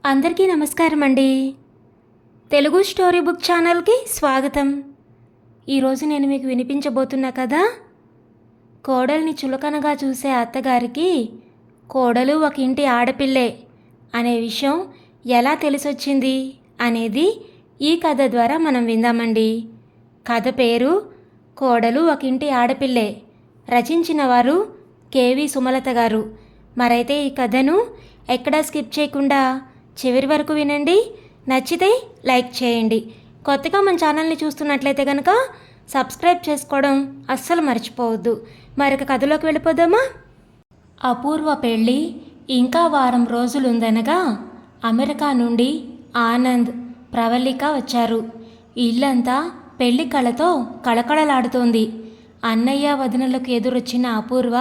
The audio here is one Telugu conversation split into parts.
అందరికీ నమస్కారం అండి. తెలుగు స్టోరీ బుక్ ఛానల్కి స్వాగతం. ఈరోజు నేను మీకు వినిపించబోతున్న కథ కోడల్ని చులకనగా చూసే అత్తగారికి కోడలు ఒక ఇంటి ఆడపిల్లే అనే విషయం ఎలా తెలిసొచ్చింది అనేది ఈ కథ ద్వారా మనం విందామండి. కథ పేరు కోడలు ఒక ఇంటి ఆడపిల్లే. రచించిన వారు కేవి సుమలత గారు. మరైతే ఈ కథను ఎక్కడా స్కిప్ చేయకుండా చివరి వరకు వినండి. నచ్చితే లైక్ చేయండి. కొత్తగా మన ఛానల్ని చూస్తున్నట్లయితే కనుక సబ్స్క్రైబ్ చేసుకోవడం అస్సలు మర్చిపోవద్దు. మరొక కథలోకి వెళ్ళిపోదామా? అపూర్వ పెళ్ళి ఇంకా వారం రోజులుందనగా అమెరికా నుండి ఆనంద్, ప్రవళిక వచ్చారు. ఇల్లంతా పెళ్లి కళతో కళకళలాడుతోంది. అన్నయ్య వదినలకు ఎదురొచ్చిన అపూర్వ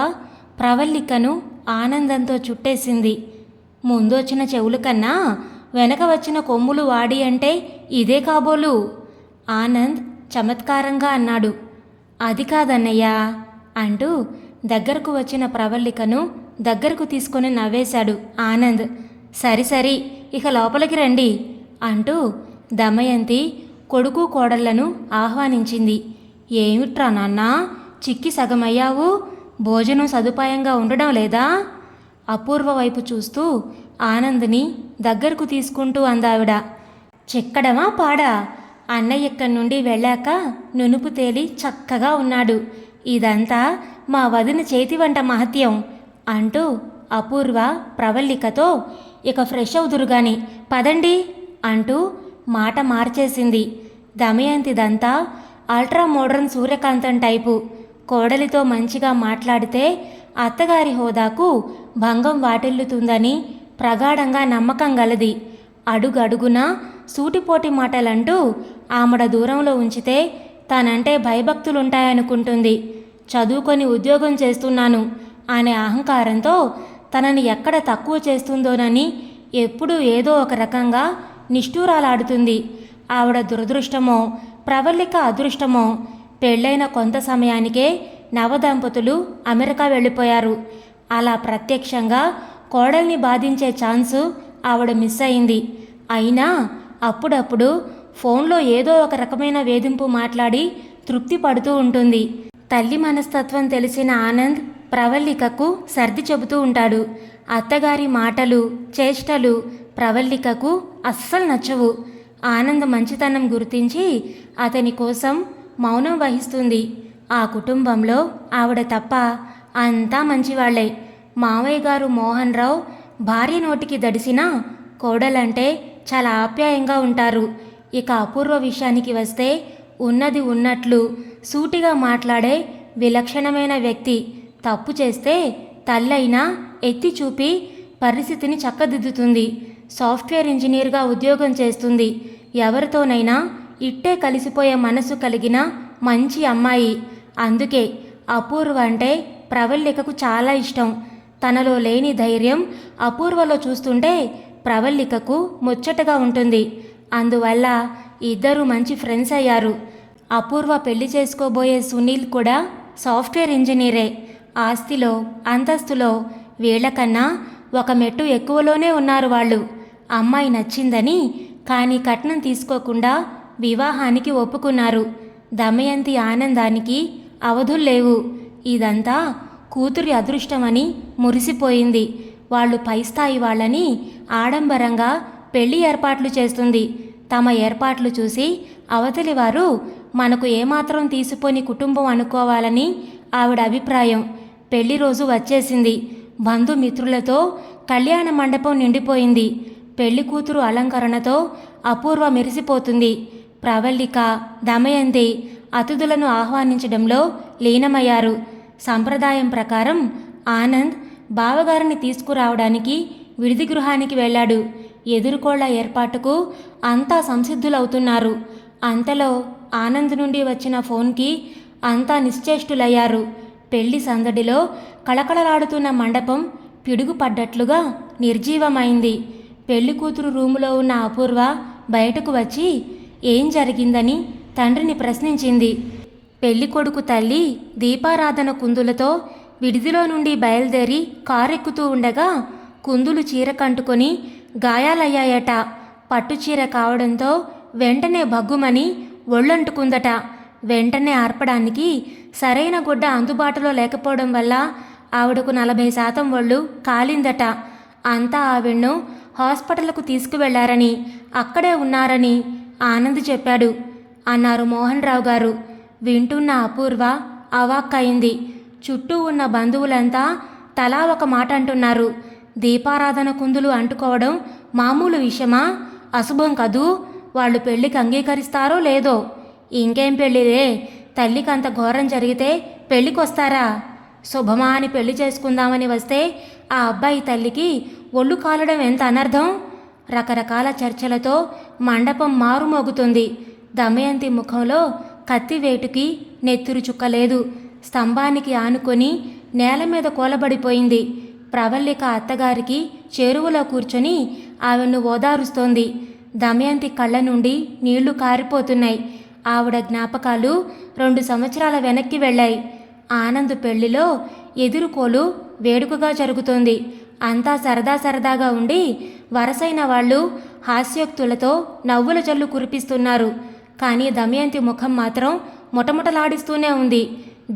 ప్రవళికను ఆనందంతో చుట్టేసింది. ముందొచ్చిన చెవుల కన్నా వెనక వచ్చిన కొమ్ములు వాడి అంటే ఇదే కాబోలు. ఆనంద్ చమత్కారంగా అన్నాడు. అది కాదన్నయ్యా అంటూ దగ్గరకు వచ్చిన ప్రవళికను దగ్గరకు తీసుకొని నవ్వేశాడు ఆనంద్. సరి ఇక లోపలికి రండి అంటూ దమయంతి కొడుకు కోడళ్లను ఆహ్వానించింది. ఏమిట్రా నాన్నా, చిక్కి సగమయ్యావు? భోజనం సదుపాయంగా ఉండడం లేదా? అపూర్వ వైపు చూస్తూ ఆనంద్ని దగ్గరకు తీసుకుంటూ అందావిడ. చెక్కడమా పాడా? అన్నయ్య ఇక్కడి నుండి వెళ్ళాక నునుపు తేలి చక్కగా ఉన్నాడు. ఇదంతా మా వదిన చేతి వంట మహత్యం అంటూ అపూర్వ ప్రవళికతో ఇక ఫ్రెష్ అవుదురుగాని పదండి అంటూ మాట మార్చేసింది. దమయంతిదంతా అల్ట్రా మోడర్న్ సూర్యకాంతం టైపు. కోడలితో మంచిగా మాట్లాడితే అత్తగారి హోదాకు భంగం వాటిల్లుతుందని ప్రగాఢంగా నమ్మకం గలది. అడుగడుగునా సూటిపోటి మాటలంటూ ఆమెడ దూరంలో ఉంచితే తనంటే భయభక్తులుంటాయనుకుంటుంది. చదువుకొని ఉద్యోగం చేస్తున్నాను అనే అహంకారంతో తనని ఎక్కడ తక్కువ చేస్తుందోనని ఎప్పుడూ ఏదో ఒక రకంగా నిష్ఠూరాలాడుతుంది. ఆవిడ దురదృష్టమో ప్రవళిక అదృష్టమో పెళ్ళైన కొంత సమయానికే నవదంపతులు అమెరికా వెళ్ళిపోయారు. అలా ప్రత్యక్షంగా కోడల్ని బాధించే ఛాన్సు ఆవిడ మిస్ అయింది. అయినా అప్పుడప్పుడు ఫోన్లో ఏదో ఒక రకమైన వేధింపు మాట్లాడి తృప్తి పడుతూ ఉంటుంది. తల్లి మనస్తత్వం తెలిసిన ఆనంద్ ప్రవళికకు సర్ది చెబుతూ ఉంటాడు. అత్తగారి మాటలు చేష్టలు ప్రవళికకు అస్సలు నచ్చవు. ఆనంద్ మంచితనం గుర్తించి అతని కోసం మౌనం వహిస్తుంది. ఆ కుటుంబంలో ఆవిడ తప్ప అంతా మంచివాళ్లే. మావయ్య గారు మోహన్ రావు భార్య నోటికి దడిసినా కోడలంటే చాలా ఆప్యాయంగా ఉంటారు. ఇక అపూర్వ విషయానికి వస్తే ఉన్నది ఉన్నట్లు సూటిగా మాట్లాడే విలక్షణమైన వ్యక్తి. తప్పు చేస్తే తల్లైనా ఎత్తి చూపి పరిస్థితిని చక్కదిద్దుతుంది. సాఫ్ట్వేర్ ఇంజనీర్గా ఉద్యోగం చేస్తుంది. ఎవరితోనైనా ఇట్టే కలిసిపోయే మనసు కలిగిన మంచి అమ్మాయి. అందుకే అపూర్వ అంటే ప్రవళికకు చాలా ఇష్టం. తనలో లేని ధైర్యం అపూర్వలో చూస్తుంటే ప్రవళికకు ముచ్చటగా ఉంటుంది. అందువల్ల ఇద్దరు మంచి ఫ్రెండ్స్ అయ్యారు. అపూర్వ పెళ్లి చేసుకోబోయే సునీల్ కూడా సాఫ్ట్వేర్ ఇంజనీరే. ఆస్తిలో అంతస్తులో వీళ్ళకన్నా ఒక మెట్టు ఎక్కువలోనే ఉన్నారు వాళ్ళు. అమ్మాయి నచ్చిందని కానీ కట్నం తీసుకోకుండా వివాహానికి ఒప్పుకున్నారు. దమయంతి ఆనందానికి అవధుల్లేవు. ఇదంతా కూతురి అదృష్టమని మురిసిపోయింది. వాళ్ళు పై స్థాయి వాళ్ళని ఆడంబరంగా పెళ్లి ఏర్పాట్లు చేస్తుంది. తమ ఏర్పాట్లు చూసి అవతలి వారు మనకు ఏమాత్రం తీసిపోని కుటుంబం అనుకోవాలని ఆవిడ అభిప్రాయం. పెళ్లి రోజు వచ్చేసింది. బంధుమిత్రులతో కళ్యాణ మండపం నిండిపోయింది. పెళ్లి కూతురు అలంకరణతో అపూర్వ మెరిసిపోతుంది. ప్రవళిక, దమయంతి అతిథులను ఆహ్వానించడంలో లీనమయ్యారు. సంప్రదాయం ప్రకారం ఆనంద్ బావగారిని తీసుకురావడానికి విడిది గృహానికి వెళ్ళాడు. ఎదురుకోళ్ల ఏర్పాటుకు అంతా సంసిద్ధులవుతున్నారు. అంతలో ఆనంద్ నుండి వచ్చిన ఫోన్కి అంతా నిశ్చేష్టులయ్యారు. పెళ్లి సందడిలో కళకళలాడుతున్న మండపం పిడుగుపడ్డట్లుగా నిర్జీవమైంది. పెళ్లి కూతురు రూములో ఉన్న అపూర్వ బయటకు వచ్చి ఏం జరిగిందని తండ్రిని ప్రశ్నించింది. పెళ్లి కొడుకు తల్లి దీపారాధన కుందులతో విడిదిలో నుండి బయలుదేరి కారెక్కుతూ ఉండగా కుందులు చీర కంటుకొని గాయాలయ్యాయట. పట్టుచీర కావడంతో వెంటనే భగ్గుమని ఒళ్ళంటుకుందట. వెంటనే ఆర్పడానికి సరైన గుడ్డ అందుబాటులో లేకపోవడం వల్ల ఆవిడకు 40% ఒళ్ళు కాలిందట. అంతా ఆవిడ్ను హాస్పిటల్కు తీసుకువెళ్లారని, అక్కడే ఉన్నారని ఆనంద్ చెప్పాడు అన్నారు మోహన్ రావు గారు. వింటున్న అపూర్వ అవాక్కయింది. చుట్టూ ఉన్న బంధువులంతా తలా ఒక మాట అంటున్నారు. దీపారాధన కుందులు అంటుకోవడం మామూలు విషయమా? అశుభం కదూ. వాళ్ళు పెళ్లికి అంగీకరిస్తారో లేదో. ఇంకేం పెళ్ళిరే, తల్లికంత ఘోరం జరిగితే పెళ్ళికొస్తారా? శుభమా అని పెళ్లి చేసుకుందామని వస్తే ఆ అబ్బాయి తల్లికి ఒళ్ళు కాలడం ఎంత అనర్థం. రకరకాల చర్చలతో మండపం మారుమోగుతుంది. దమయంతి ముఖంలో కత్తివేటుకి నెత్తురు చుక్కలేదు. స్తంభానికి ఆనుకొని నేల మీద కూలబడిపోయింది. ప్రవల్లిక అత్తగారికి చెరువులో కూర్చొని ఆవిడ్ను ఓదారుస్తోంది. దమయంతి కళ్ళ నుండి నీళ్లు కారిపోతున్నాయి. ఆవిడ జ్ఞాపకాలు 2 సంవత్సరాల వెనక్కి వెళ్ళాయి. ఆనంద్ పెళ్లిలో ఎదురుకోలు వేడుకగా జరుగుతోంది. అంతా సరదాగా ఉండి వరసైన వాళ్ళు హాస్యోక్తులతో నవ్వుల జల్లు కురిపిస్తున్నారు. కానీ దమయంతి ముఖం మాత్రం ముటముటలాడిస్తూనే ఉంది.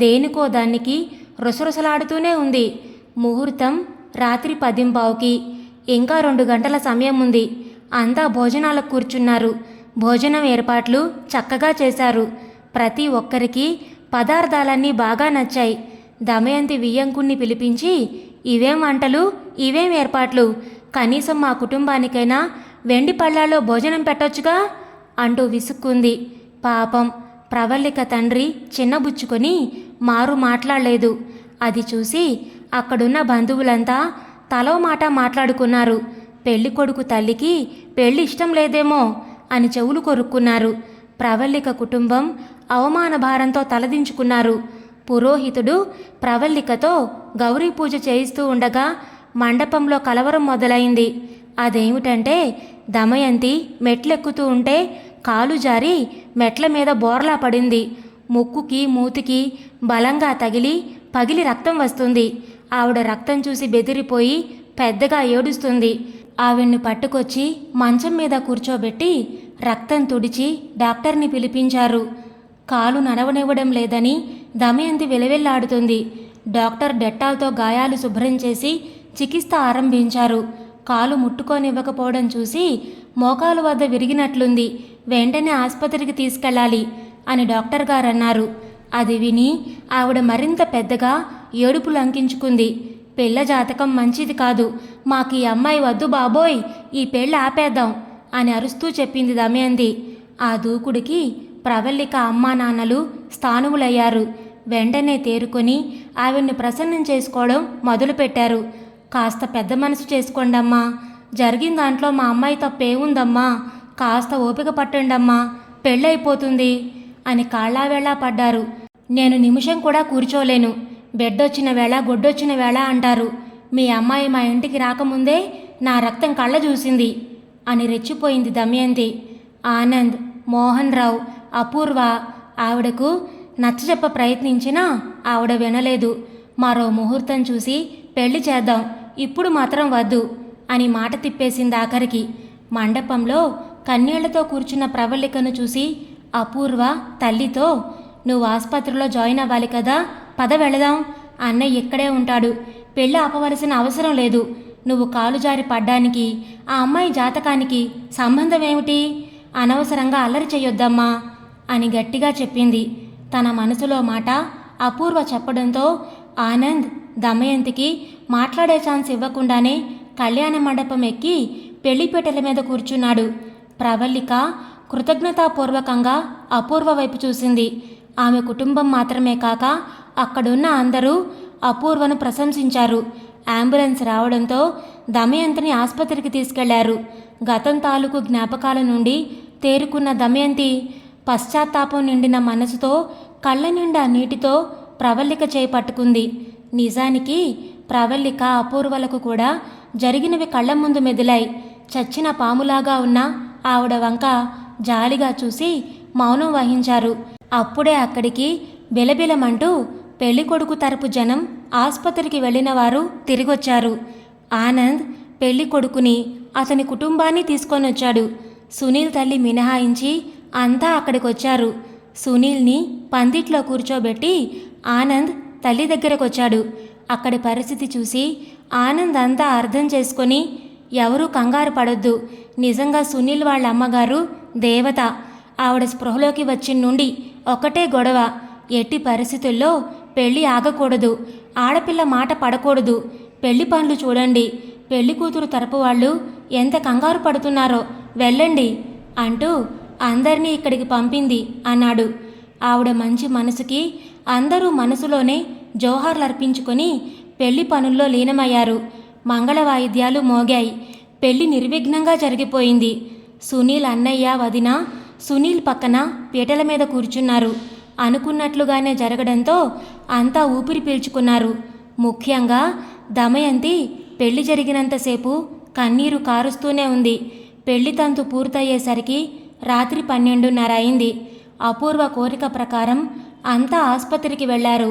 దేనికో దానికి రుసరుసలాడుతూనే ఉంది. ముహూర్తం రాత్రి 10:15కి. ఇంకా 2 గంటల సమయం ఉంది. అంతా భోజనాలకు కూర్చున్నారు. భోజనం ఏర్పాట్లు చక్కగా చేశారు. ప్రతి ఒక్కరికి పదార్థాలన్నీ బాగా నచ్చాయి. దమయంతి వియ్యంకుణ్ణి పిలిపించి, ఇవేం వంటలు, ఇవేం ఏర్పాట్లు, కనీసం మా కుటుంబానికైనా వెండి పళ్ళాల్లో భోజనం పెట్టొచ్చుగా అంటూ విసుక్కుంది. పాపం ప్రవల్లిక తండ్రి చిన్నబుచ్చుకొని మారు మాట్లాడలేదు. అది చూసి అక్కడున్న బంధువులంతా తలో మాట మాట్లాడుకున్నారు. పెళ్లి కొడుకు తల్లికి పెళ్లి ఇష్టం లేదేమో అని చెవులు కొరుక్కున్నారు. ప్రవల్లిక కుటుంబం అవమాన భారంతో తలదించుకున్నారు. పురోహితుడు ప్రవల్లికతో గౌరీ పూజ చేయిస్తూ ఉండగా మండపంలో కలవరం మొదలైంది. అదేమిటంటే దమయంతి మెట్లెక్కుతూ ఉంటే కాలు జారి మెట్ల మీద బోర్లా పడింది. ముక్కుకి మూతికి బలంగా తగిలి పగిలి రక్తం వస్తుంది. ఆవిడ రక్తం చూసి బెదిరిపోయి పెద్దగా ఏడుస్తుంది. ఆవిడ్ని పట్టుకొచ్చి మంచం మీద కూర్చోబెట్టి రక్తం తుడిచి డాక్టర్ని పిలిపించారు. కాలు నడవనివ్వడం లేదని దమయంతి వెలవెల్లాడుతుంది. డాక్టర్ డెట్టాల్తో గాయాలు శుభ్రం చేసి చికిత్స ఆరంభించారు. కాలు ముట్టుకోనివ్వకపోవడం చూసి మోకాలు వద్ద విరిగినట్లుంది, వెంటనే ఆసుపత్రికి తీసుకెళ్ళాలి అని డాక్టర్ గారు అన్నారు. అది విని ఆవిడ మరింత పెద్దగా ఏడుపు లంకించుకుంది. పిల్ల జాతకం మంచిది కాదు, మాకు ఈ అమ్మాయి వద్దు బాబోయ్, ఈ పెళ్ళి ఆపేద్దాం అని అరుస్తూ చెప్పింది దమయంతి. ఆ దూకుడికి ప్రవల్లిక అమ్మా నాన్నలు స్థానువులయ్యారు. వెంటనే తేరుకొని ఆవిడ్ని ప్రసన్నం చేసుకోవడం మొదలుపెట్టారు. కాస్త పెద్ద మనసు చేసుకోండమ్మా, జరిగిన దాంట్లో మా అమ్మాయి తప్పేముందమ్మా, కాస్త ఓపిక పట్టండమ్మా, పెళ్ళైపోతుంది అని కాళ్ళావేళా పడ్డారు. నేను నిమిషం కూడా కూర్చోలేను, బెడ్డొచ్చిన వేళ గొడ్డొచ్చిన వేళ అంటారు. మీ అమ్మాయి మా ఇంటికి రాకముందే నా రక్తం కళ్ళ చూసింది అని రెచ్చిపోయింది దమయంతి. ఆనంద్, మోహన్ రావు, అపూర్వ ఆవిడకు నచ్చజెప్ప ప్రయత్నించినా ఆవిడ వినలేదు. మరో ముహూర్తం చూసి పెళ్లి చేద్దాం, ఇప్పుడు మాత్రం వద్దు అని మాట తిప్పేసింది ఆఖరికి. మండపంలో కన్నీళ్లతో కూర్చున్న ప్రవల్లికను చూసి అపూర్వ తల్లితో, నువ్వు ఆసుపత్రిలో జాయిన్ అవ్వాలి కదా, పద వెళదాం, అన్నయ్య ఇక్కడే ఉంటాడు, పెళ్ళి ఆపవలసిన అవసరం లేదు, నువ్వు కాలు జారి పడ్డానికి ఆ అమ్మాయి జాతకానికి సంబంధం ఏమిటి, అనవసరంగా అల్లరి చెయ్యొద్దమ్మా అని గట్టిగా చెప్పింది. తన మనసులో మాట అపూర్వ చెప్పడంతో ఆనంద్ దమయంతికి మాట్లాడే ఛాన్స్ ఇవ్వకుండానే కళ్యాణ మండపం ఎక్కి పెళ్లిపీటల మీద కూర్చున్నాడు. ప్రవల్లిక కృతజ్ఞతాపూర్వకంగా అపూర్వ వైపు చూసింది. ఆమె కుటుంబం మాత్రమే కాక అక్కడున్న అందరూ అపూర్వను ప్రశంసించారు. అంబులెన్స్ రావడంతో దమయంతిని ఆసుపత్రికి తీసుకెళ్లారు. గతం తాలూకు జ్ఞాపకాల నుండి తేరుకున్న దమయంతి పశ్చాత్తాపం నిండిన మనసుతో కళ్ళ నిండా నీటితో ప్రవల్లిక చేయి పట్టుకుంది. నిజానికి ప్రవల్లిక అపూర్వలకు కూడా జరిగినవి కళ్ళ ముందు మెదిలాయి. చచ్చిన పాములాగా ఉన్న ఆవిడ వంక జాలిగా చూసి మౌనం వహించారు. అప్పుడే అక్కడికి బిలబిలమంటూ పెళ్ళికొడుకు తరపు జనం ఆసుపత్రికి వెళ్ళిన వారు తిరిగొచ్చారు. ఆనంద్ పెళ్ళికొడుకుని అతని కుటుంబాన్ని తీసుకొనొచ్చాడు. సునీల్ తల్లి మినహాయించి అంతా అక్కడికొచ్చారు. సునీల్ని పందిట్లో కూర్చోబెట్టి ఆనంద్ తల్లి దగ్గరకొచ్చాడు. అక్కడి పరిస్థితి చూసి ఆనంద్ అంతా అర్థం చేసుకొని, ఎవరూ కంగారు పడొద్దు, నిజంగా సునీల్ వాళ్ళ అమ్మగారు దేవత. ఆవిడ స్పృహలోకి వచ్చిన నుండి ఒకటే గొడవ, ఎట్టి పరిస్థితుల్లో పెళ్ళి ఆగకూడదు, ఆడపిల్ల మాట పడకూడదు, పెళ్లి పనులు చూడండి, పెళ్లి కూతురు తరపు వాళ్ళు ఎంత కంగారు పడుతున్నారో, వెళ్ళండి అంటూ అందరినీ ఇక్కడికి పంపింది అన్నాడు. ఆవిడ మంచి మనసుకి అందరూ మనసులోనే జోహార్లర్పించుకొని పెళ్లి పనుల్లో లీనమయ్యారు. మంగళ వాయిద్యాలు మోగాయి. పెళ్లి నిర్విఘ్నంగా జరిగిపోయింది. సునీల్ అన్నయ్య వదిన సునీల్ పక్కన పీటల మీద కూర్చున్నారు. అనుకున్నట్లుగానే జరగడంతో అంతా ఊపిరి పీల్చుకున్నారు. ముఖ్యంగా దమయంతి పెళ్లి జరిగినంతసేపు కన్నీరు కారుస్తూనే ఉంది. పెళ్లి తంతు పూర్తయ్యేసరికి రాత్రి 12:30 అయింది. అపూర్వ కోరిక ప్రకారం అంతా ఆసుపత్రికి వెళ్లారు.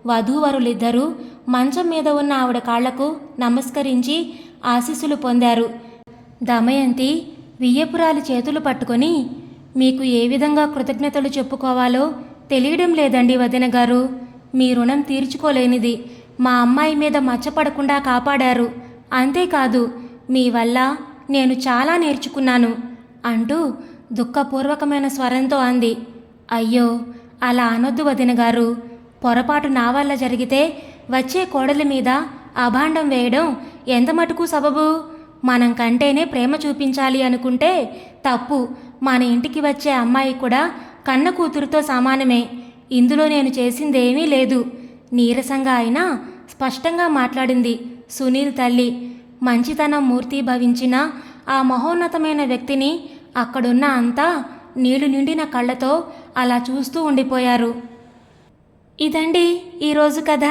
వధూవరులిద్దరూ మంచం మీద ఉన్న ఆవిడ కాళ్లకు నమస్కరించి ఆశీస్సులు పొందారు. దమయంతి వియ్యపురాలి చేతులు పట్టుకొని, మీకు ఏ విధంగా కృతజ్ఞతలు చెప్పుకోవాలో తెలియడం లేదండి వదిన గారు. మీ రుణం తీర్చుకోలేనిది. మా అమ్మాయి మీద మచ్చపడకుండా కాపాడారు. అంతేకాదు, మీ వల్ల నేను చాలా నేర్చుకున్నాను అంటూ దుఃఖపూర్వకమైన స్వరంతో అంది. అయ్యో, అలా అనొద్దు వదిన గారు. పొరపాటు నా వల్ల జరిగితే వచ్చే కోడలి మీద అభాండం వేయడం ఎంత మటుకు సబబు? మనం కంటేనే ప్రేమ చూపించాలి అనుకుంటే తప్పు. మన ఇంటికి వచ్చే అమ్మాయి కూడా కన్న కూతురుతో సమానమే. ఇందులో నేను చేసిందేమీ లేదు. నీరసంగా అయినా స్పష్టంగా మాట్లాడింది సునీల్ తల్లి. మంచితనం మూర్తి భవించిన ఆ మహోన్నతమైన వ్యక్తిని అక్కడున్న అంతా నీళ్లు నిండిన కళ్ళతో అలా చూస్తూ ఉండిపోయారు. ఇదండి ఈరోజు కథ.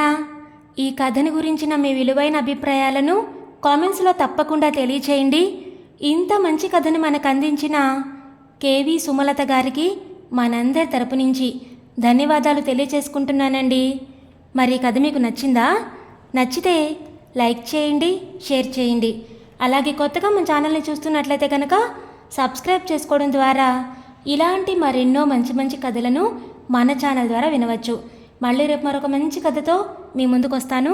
ఈ కథని గురించిన మీ విలువైన అభిప్రాయాలను కామెంట్స్లో తప్పకుండా తెలియచేయండి. ఇంత మంచి కథని మనకు అందించిన కేవి సుమలత గారికి మనందరి తరపు నుంచి ధన్యవాదాలు తెలియచేసుకుంటున్నానండి. మరి ఈ కథ మీకు నచ్చిందా? నచ్చితే లైక్ చేయండి, షేర్ చేయండి. అలాగే కొత్తగా మన ఛానల్ని చూస్తున్నట్లయితే కనుక సబ్స్క్రైబ్ చేసుకోవడం ద్వారా ఇలాంటి మరెన్నో మంచి మంచి కథలను మన ఛానల్ ద్వారా వినవచ్చు. మళ్ళీ రేపు మరొక మంచి కథతో మీ ముందుకు వస్తాను.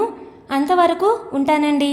అంతవరకు ఉంటానండి.